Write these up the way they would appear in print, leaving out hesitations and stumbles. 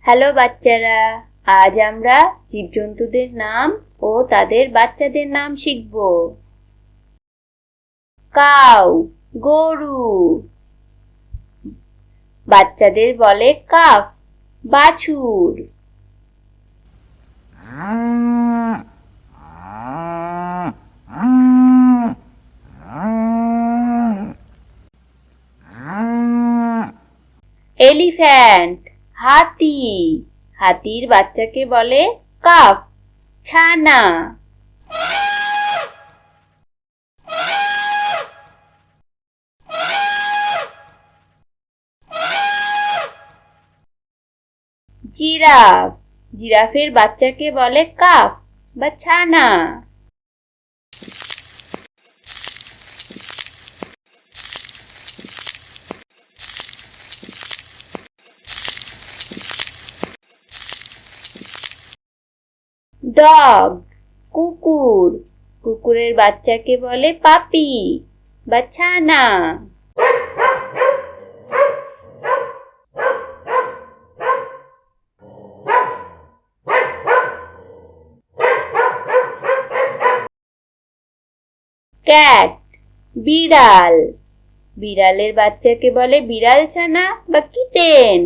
Hello বাচ্চারা, আজ আমরা জীবজন্তুদের নাম ও তাদের বাচ্চাদের নাম শিখব। কাউ, গরু। বাচ্চাদের বলে কাফ, বাছুর। এলিফ্যান্ট, হাতি। হাতির বাচ্চাকে বলে কাফ, ছানা। জিরাফ, জিরাফের বাচ্চাকে বলে কাফ বা ছানা। ডগ, কুকুর। কুকুরের বাচ্চাকে বলে পাপি বা ছানা। ক্যাট, বিড়াল। বিড়ালের বাচ্চাকে বলে বিড়াল ছানা বা কিটেন।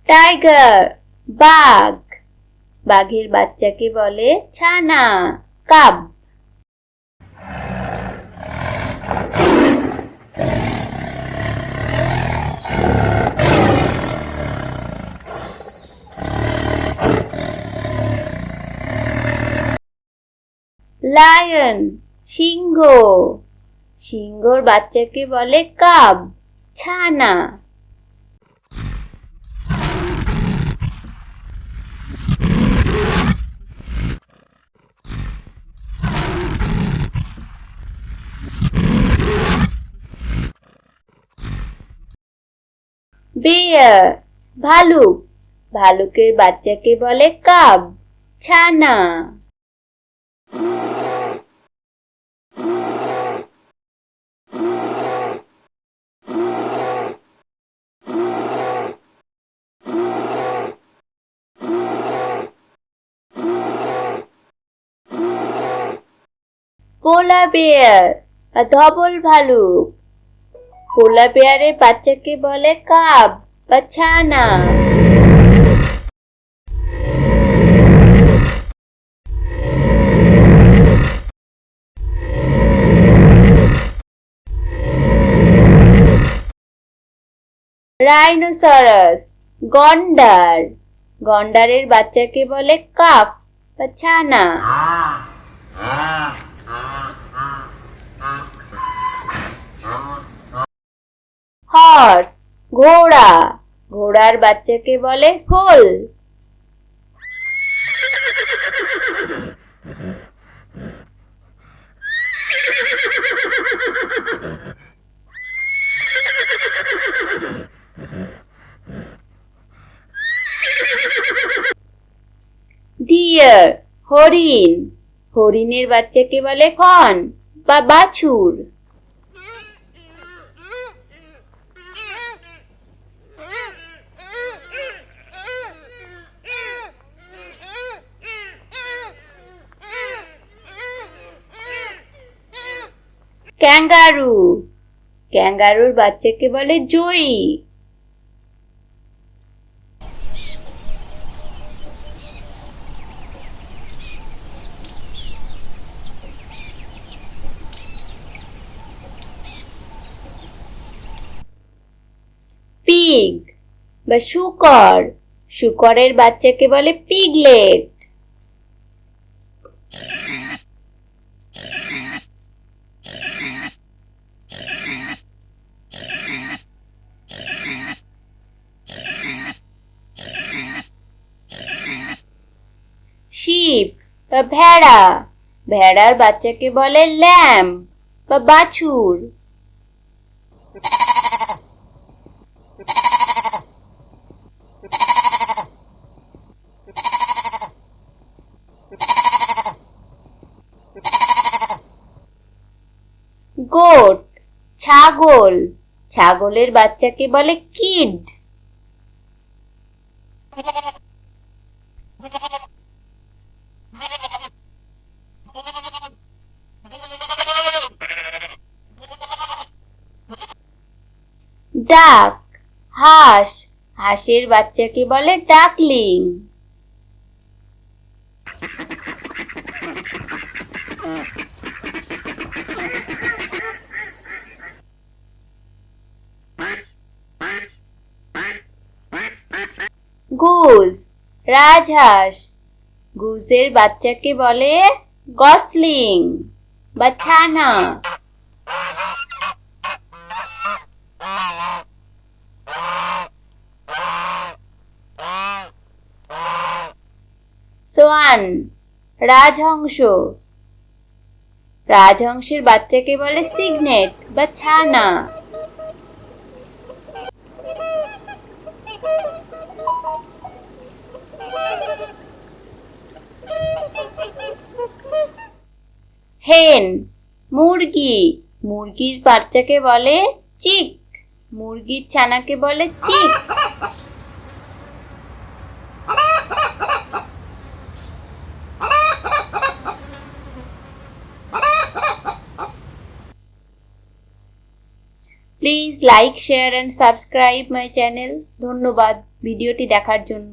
টাইগার, বাঘ। বাঘের বাচ্চাকে বলে ছানা, কাব। লায়ন, সিংহ। সিংহর বাচ্চাকে বলে কাব, ছানা। বেয়ার, ভালুক। ভালুকের বাচ্চাকে বলে কাব, ছানা। পোলার বেয়ার বা ধবল ভালুক। পোলার বেয়ারের বাচ্চাকে বলে কাব বা ছানা। রাইনোসরাস, গন্ডার। গন্ডারের বাচ্চাকে বলে কাপ বা ছানা। হর্স, ঘোড়া। ঘোড়ার বাচ্চাকে বলে ফোল। ডিয়ার, হরিণ। হরিণের বাচ্চাকে বলে ফন বা বাছুর। ক্যাঙ্গারু। ক্যাঙ্গারুর বাচ্চাকে বলে জয়ী। পিগ বা শূকর। শূকরের বাচ্চাকে বলে পিগলেট। শিপ বা ভেড়া। ভেড়ার বাচ্চাকে বলে ল্যাম্ব বা বাছুর। গোট ছাগল, ছাগলের বাচ্চাকে বলে কিড। ডাক হাঁস, হাঁসের বাচ্চাকে বলে ডাকলিং। গুজ রাজহাঁস, গুজের বাচ্চাকে বলে গসলিং বা ছানা। সোয়ান রাজহংস, রাজহংসের বাচ্চাকে বলে সিগনেট বা ছানা। হেন মুরগি, মুরগির বাচ্চাকে বলে চিক, মুরগির ছানাকে বলে chick. Please like, share and subscribe my channel. ধন্যবাদ ভিডিওটি দেখার জন্য।